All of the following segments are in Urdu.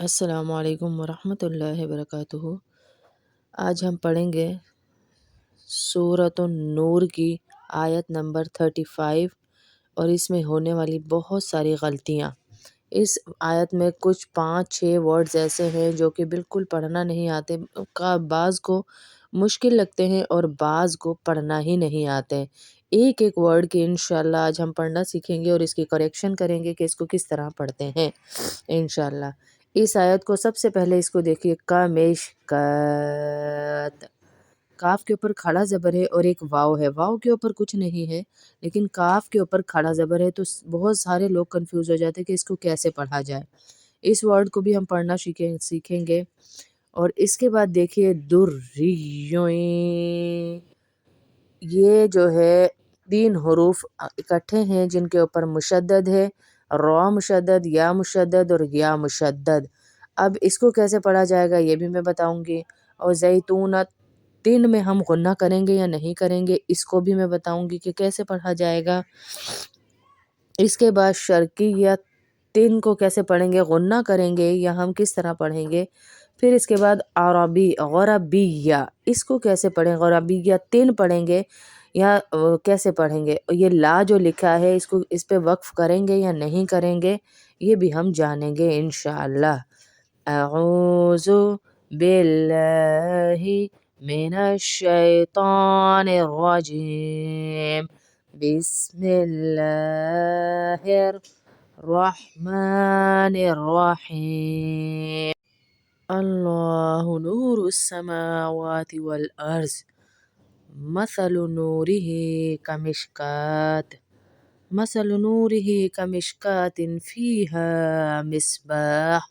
السلام علیکم ورحمۃ اللہ وبرکاتہ۔ آج ہم پڑھیں گے سورۃ النور کی آیت نمبر 35 اور اس میں ہونے والی بہت ساری غلطیاں۔ اس آیت میں کچھ 5-6 ورڈز ایسے ہیں جو کہ بالکل پڑھنا نہیں آتے، بعض کو مشکل لگتے ہیں اور بعض کو پڑھنا ہی نہیں آتے۔ ایک ایک ورڈ کی انشاءاللہ آج ہم پڑھنا سیکھیں گے اور اس کی کریکشن کریں گے کہ اس کو کس طرح پڑھتے ہیں انشاءاللہ۔ اس آیت کو سب سے پہلے اس کو دیکھیے، کمشکات، کاف کے اوپر کھڑا زبر ہے اور ایک واو ہے، واو کے اوپر کچھ نہیں ہے لیکن کاف کے اوپر کھڑا زبر ہے، تو بہت سارے لوگ کنفیوز ہو جاتے ہیں کہ اس کو کیسے پڑھا جائے۔ اس ورڈ کو بھی ہم پڑھنا سیکھیں گے۔ اور اس کے بعد دیکھیے دریوں، یہ جو ہے 3 حروف اکٹھے ہیں جن کے اوپر مشدد ہے، را مشدد، یا مشدد اور یا مشدد۔ اب اس کو کیسے پڑھا جائے گا یہ بھی میں بتاؤں گی۔ اور زیتون، 3 میں ہم غنہ کریں گے یا نہیں کریں گے اس کو بھی میں بتاؤں گی کہ کیسے پڑھا جائے گا۔ اس کے بعد شرقیہ، 3 کو کیسے پڑھیں گے، غنہ کریں گے یا ہم کس طرح پڑھیں گے۔ پھر اس کے بعد عربی، غربیہ، اس کو کیسے پڑھیں، غربیہ 3 پڑھیں گے یا کیسے پڑھیں گے۔ یہ لا جو لکھا ہے اس پہ وقف کریں گے یا نہیں کریں گے یہ بھی ہم جانیں گے انشاءاللہ۔ اعوذ باللہ من الشیطان الرجیم، بسم اللہ الرحمن الرحیم۔ اللہ نور السماوات والارض، مثل نورہ کمشکات، مثل نورہ کمشکات فیہا مصباح،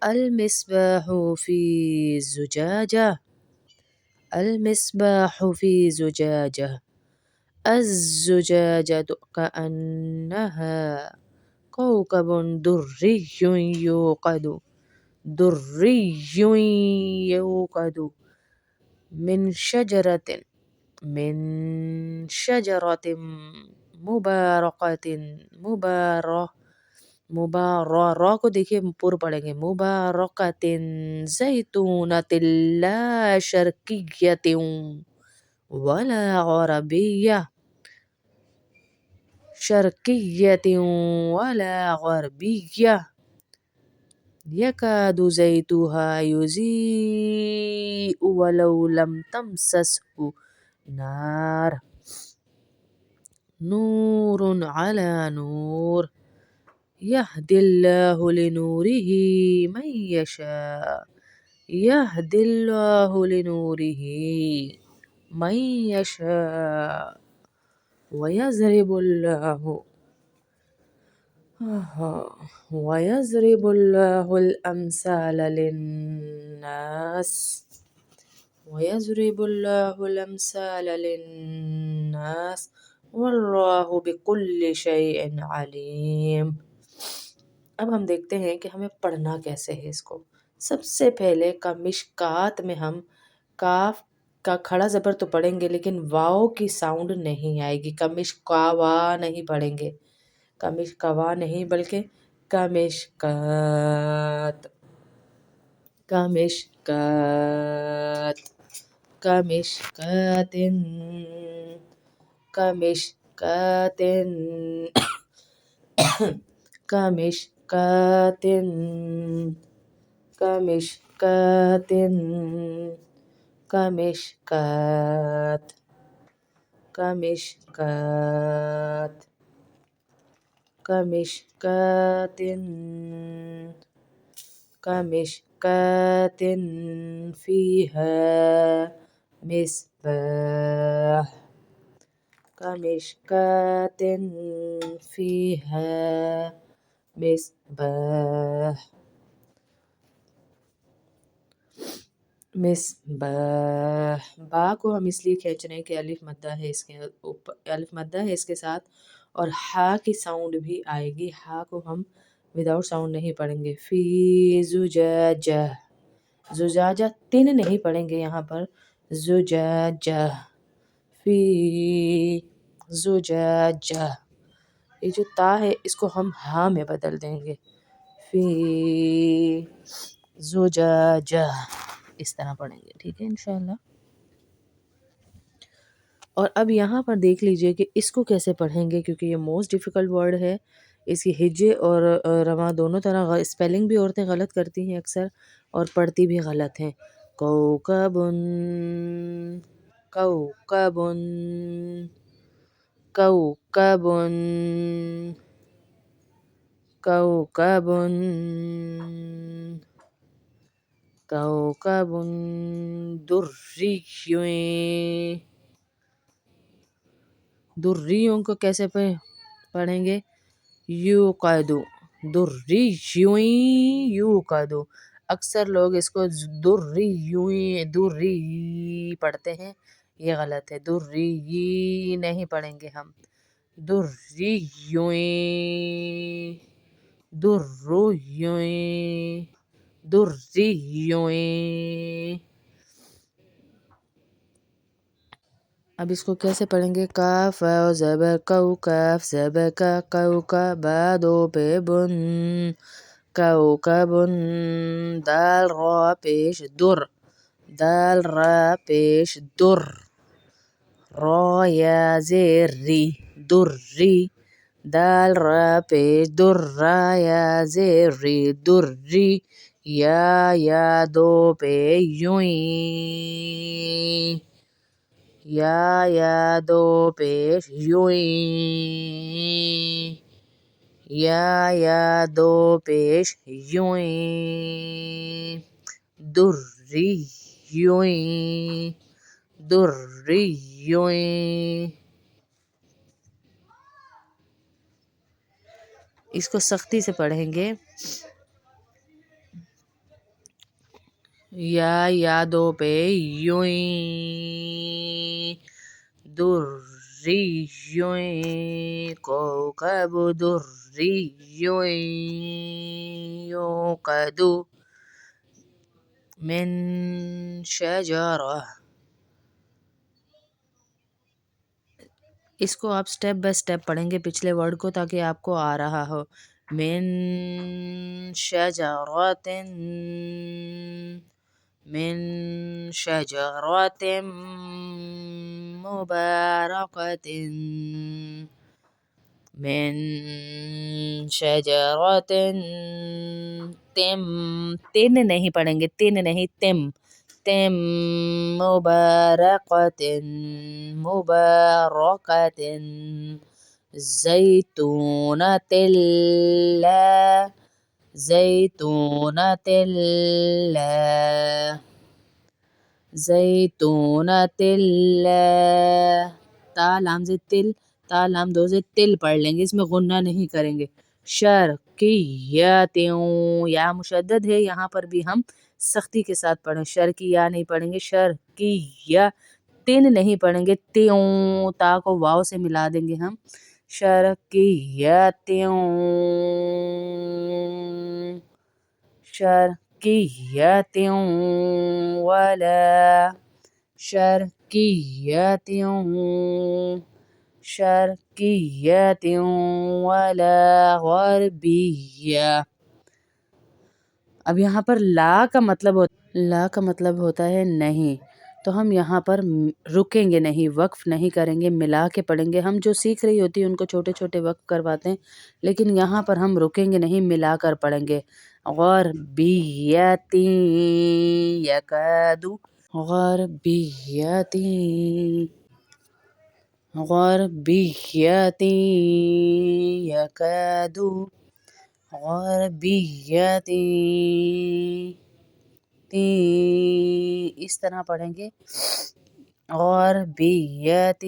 المصباح فی زجاجہ، المصباح فی زجاجہ، الزجاجہ کأنہا کوکب دری یوقد، دری یوقد من شجرۃ مبارکۃ، را کو دیکھیے پر پڑھیں گے، مبارکۃ زیتونۃ لا شرقیۃ ولا غربیہ، شرقیۃ ولا غربیہ، یکاد زیتها یضیء ولو لم تمسسہ نار، نور علی نور، یہدی اللہ لنورہ من یشاء، یہدی اللہ لنورہ من یشاء، وَيَضْرِبُ اللَّهُ الْأَمْثَالَ لِلنَّاسِ، وَيَضْرِبُ اللَّهُ الْأَمْثَالَ لِلنَّاسِ وَاللَّهُ بِكُلِّ شَيْءٍ عَلِيمٌ۔ اب ہم دیکھتے ہیں کہ ہمیں پڑھنا کیسے ہے اس کو۔ سب سے پہلے کمشکات میں ہم کاف کا کھڑا زبر تو پڑھیں گے لیکن واو کی ساؤنڈ نہیں آئے گی، کمشکاوا نہیں پڑھیں گے، کمشکوا نہیں بلکہ کمشکات، کمشکات، کمشکات، کمشکات، کمشکات، کمشکات، کمشکات، کمشکات، کمشکات، کمشکات فیہا مصباح، کمشکات فیہا مصباح، مصباح۔ با کو ہم اس لیے کھینچ رہے ہیں کہ الف مدہ ہے اس کے اوپر، الف مدہ ہے اس کے ساتھ اور ہا کی ساؤنڈ بھی آئے گی، ہا کو ہم وداؤٹ ساؤنڈ نہیں پڑھیں گے۔ فی زجاجہ، زجاجہ 3 نہیں پڑھیں گے یہاں پر، زجاجہ، فی زجاجہ، یہ جو تا ہے اس کو ہم ہا میں بدل دیں گے، فی زجاجہ، اس طرح پڑھیں گے، ٹھیک ہے انشاءاللہ۔ اور اب یہاں پر دیکھ لیجئے کہ اس کو کیسے پڑھیں گے، کیونکہ یہ موسٹ ڈیفیکلٹ ورڈ ہے۔ اس کی ہجے اور رواں دونوں طرح اسپیلنگ بھی عورتیں غلط کرتی ہیں اکثر، اور پڑھتی بھی غلط ہیں۔ کوکبن، کوکبن، کوکبن، کوکبن، کوکبن درّیٌ، درّیٌ کو کیسے پڑھیں گے؟ یوقد، درّیٌ یوقد، اکثر لوگ اس کو درّی پڑھتے ہیں، یہ غلط ہے، درّی نہیں پڑھیں گے ہم، درّیٌ، درّیٌ، درّیٌ۔ اب اس کو کیسے پڑھیں گے؟ کاف و زبر کو، کاف زبر کا، کو کا، با دو پہ بن، کوکبن، دال را پیش در، دال را پیش در، را یا زیر ری، درّی، دال را پیش در، را یا زیر ری، درّی، یا دو پہ یویں، یا دو پیش یویں، یا دو پیش یویں، درّیٌ، درّیٌ۔ اس کو سختی سے پڑھیں گے، یا دو پہ یویں، درّیٌ، کوکب درّیٌ یوقد من شجرہ۔ اس کو آپ سٹیپ بائی سٹیپ پڑھیں گے پچھلے ورڈ کو، تاکہ آپ کو آ رہا ہو۔ من شجرۃ، من شجرۃ مبارکۃ، من شجرۃ، تن نہیں پڑھیں گے، تن نہیں، تم، تم، مبارکۃ، مبارکۃ، زیتونۃ، زیتونۃ، زیتونۃ، تا لام سے تل، تا لام دو سے تل پڑھ لیں گے، اس میں غنہ نہیں کریں گے۔ شرقیۃ، یا مشدد ہے، یہاں پر بھی ہم سختی کے ساتھ پڑھیں، شر کی یا نہیں پڑھیں گے، شرقیہ، تن نہیں پڑھیں گے، تیوں، تا کو واو سے ملا دیں گے ہم، شرقیۃ، شرقیۃ، ولا، شرقیۃ، شرقیۃ، ولا غربیہ۔ اب یہاں پر لا کا مطلب ہوتا ہے نہیں، تو ہم یہاں پر رکیں گے نہیں، وقف نہیں کریں گے، ملا کے پڑھیں گے۔ ہم جو سیکھ رہی ہوتی ہیں ان کو چھوٹے چھوٹے وقف کرواتے ہیں، لیکن یہاں پر ہم رکیں گے نہیں، ملا کر پڑھیں گے۔ غربیۃ یکاد، غربیۃ، غربیۃ یکاد، غربیۃ، اس طرح پڑھیں گے، غربیۃ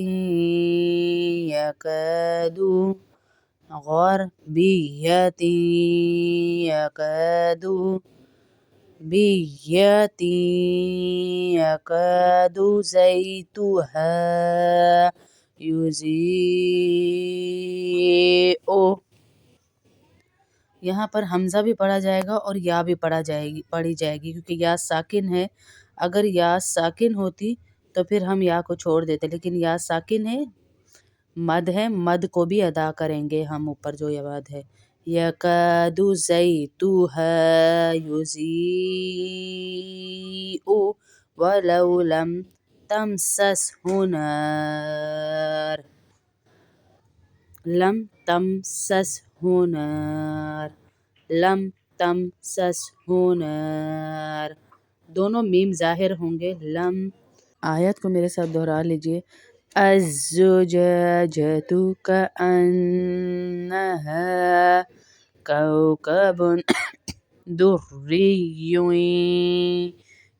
یکاد، غربیۃ یکاد، بیۃ یکاد زیتها یضیء۔ یہاں پر حمزہ بھی پڑھا جائے گا اور یا بھی پڑھی جائے گی، کیونکہ یا ساکن ہے۔ اگر یا ساکن ہوتی تو پھر ہم یا کو چھوڑ دیتے، لیکن یا ساکن ہے، مد ہے، مد کو بھی ادا کریں گے ہم، اوپر جو یا مد ہے، يكاد زيتها يضيء ولو لم تمسسه نار لم تمسسه نار لم تمسسه نار دونوں میم ظاہر ہوں گے لم. آیت کو میرے ساتھ دہرا لیجئے. الزجاجة كأنها كوكب دري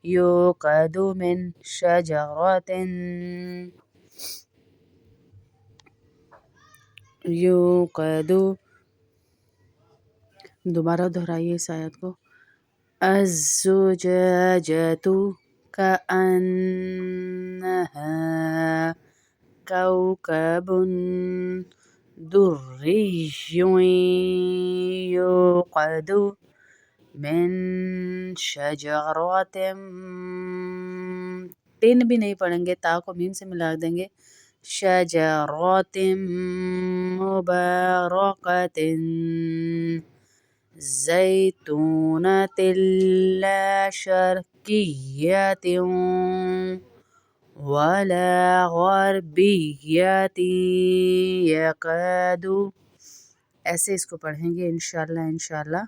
يوقد من شجرة دوبارہ دہرائیے اس آیت کو. الزجاجة كأنها كوكب دري يوقد من شجرة تین بھی نہیں پڑھیں گے، تا کو میم سے ملا دیں گے. شجرة مباركة زيتونة لا شرقية ولا غربية يكاد. ایسے اس کو پڑھیں گے انشاءاللہ.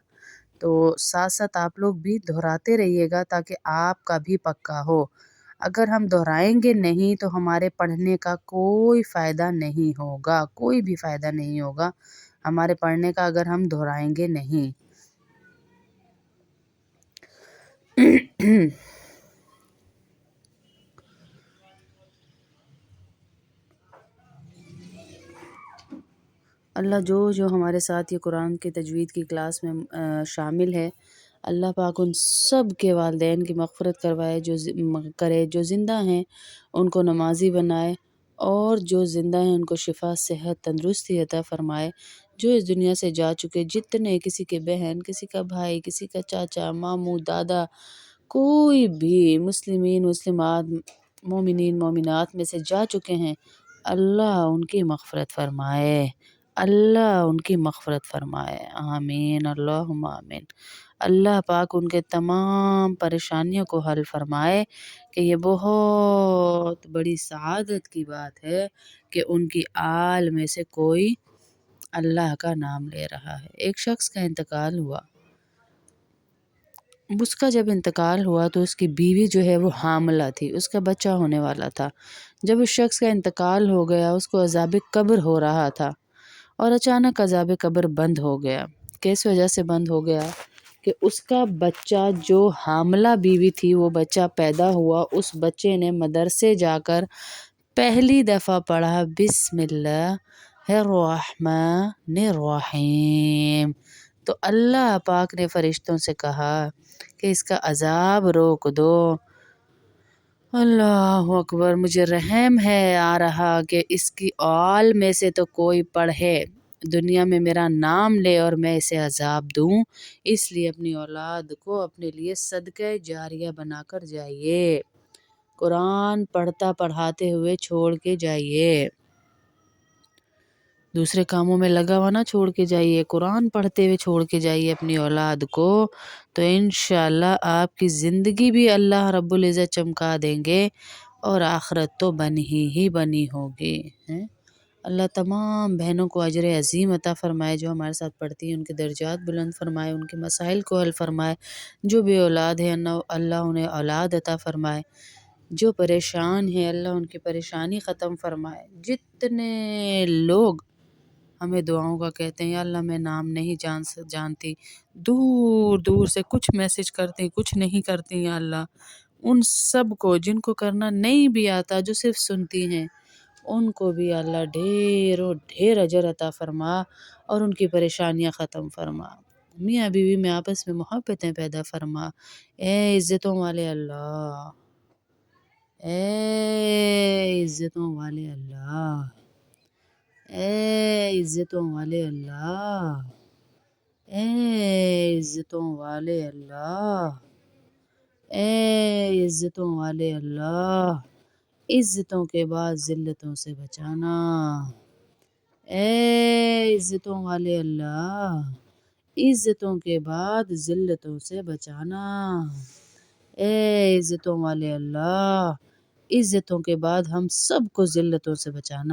تو ساتھ ساتھ آپ لوگ بھی دہراتے رہیے گا تاکہ آپ کا بھی پکا ہو. اگر ہم دہرائیں گے نہیں تو ہمارے پڑھنے کا کوئی فائدہ نہیں ہوگا، کوئی بھی فائدہ نہیں ہوگا ہمارے پڑھنے کا اگر ہم دہرائیں گے نہیں. اللہ جو ہمارے ساتھ یہ قرآن کی تجوید کی کلاس میں شامل ہے، اللہ پاک ان سب کے والدین کی مغفرت کروائے، جو زندہ ہیں ان کو نمازی بنائے، اور جو زندہ ہیں ان کو شفا، صحت، تندرستی عطا فرمائے. جو اس دنیا سے جا چکے جتنے، کسی کے بہن، کسی کا بھائی، کسی کا چاچا، ماموں، دادا، کوئی بھی مسلمین، مسلمات، مومنین، مومنات میں سے جا چکے ہیں، اللہ ان کی مغفرت فرمائے، اللہ ان کی مغفرت فرمائے. آمین اللہم آمین. اللہ پاک ان کے تمام پریشانیوں کو حل فرمائے کہ یہ بہت بڑی سعادت کی بات ہے کہ ان کی آل میں سے کوئی اللہ کا نام لے رہا ہے. ایک شخص کا انتقال ہوا. اس کا جب انتقال ہوا تو اس کی بیوی جو ہے وہ حاملہ تھی، اس کا بچہ ہونے والا تھا. جب اس شخص کا انتقال ہو گیا، اس کو عذاب قبر ہو رہا تھا، اور اچانک عذاب قبر بند ہو گیا. کس وجہ سے بند ہو گیا؟ کہ اس کا بچہ، جو حاملہ بیوی تھی، وہ بچہ پیدا ہوا. اس بچے نے مدرسے جا کر پہلی دفعہ پڑھا بسم اللہ الرحمن الرحیم. تو اللہ پاک نے فرشتوں سے کہا کہ اس کا عذاب روک دو. اللہ اکبر. مجھے رحم ہے آ رہا کہ اس کی آل میں سے تو کوئی پڑھے، دنیا میں میرا نام لے اور میں اسے عذاب دوں. اس لیے اپنی اولاد کو اپنے لیے صدقہ جاریہ بنا کر جائیے. قرآن پڑھتا پڑھاتے ہوئے چھوڑ کے جائیے، دوسرے کاموں میں لگا ہوا نہ چھوڑ کے جائیے، قرآن پڑھتے ہوئے چھوڑ کے جائیے اپنی اولاد کو. تو انشاءاللہ آپ کی زندگی بھی اللہ رب العزت چمکا دیں گے، اور آخرت تو بنی ہوگی. اللہ تمام بہنوں کو اجر عظیم عطا فرمائے، جو ہمارے ساتھ پڑھتی ہیں ان کے درجات بلند فرمائے، ان کے مسائل کو حل فرمائے. جو بے اولاد ہیں اللہ انہیں اولاد عطا فرمائے. جو پریشان ہیں اللہ ان کی پریشانی ختم فرمائے. جتنے لوگ ہمیں دعاؤں کا کہتے ہیں، یا اللہ میں نام نہیں جانتی، دور دور سے کچھ میسج کرتے ہیں، کچھ نہیں کرتی، یا اللہ ان سب کو، جن کو کرنا نہیں بھی آتا، جو صرف سنتی ہیں، ان کو بھی اللہ ڈھیر و ڈھیر اجر عطا فرما اور ان کی پریشانیاں ختم فرما. میاں بیوی میں آپس میں محبتیں پیدا فرما. اے عزتوں والے اللہ، اے عزتوں والے اللہ، اے عزتوں والے اللہ، اے عزتوں والے اللہ، اے عزتوں والے اللہ. عزتوں کے بعد ذلتوں سے بچانا. اے عزتوں والے اللہ، عزتوں کے بعد ذلتوں سے بچانا۔ اے عزتوں والے اللہ، عزتوں کے بعد ہم سب کو ذلتوں سے بچانا۔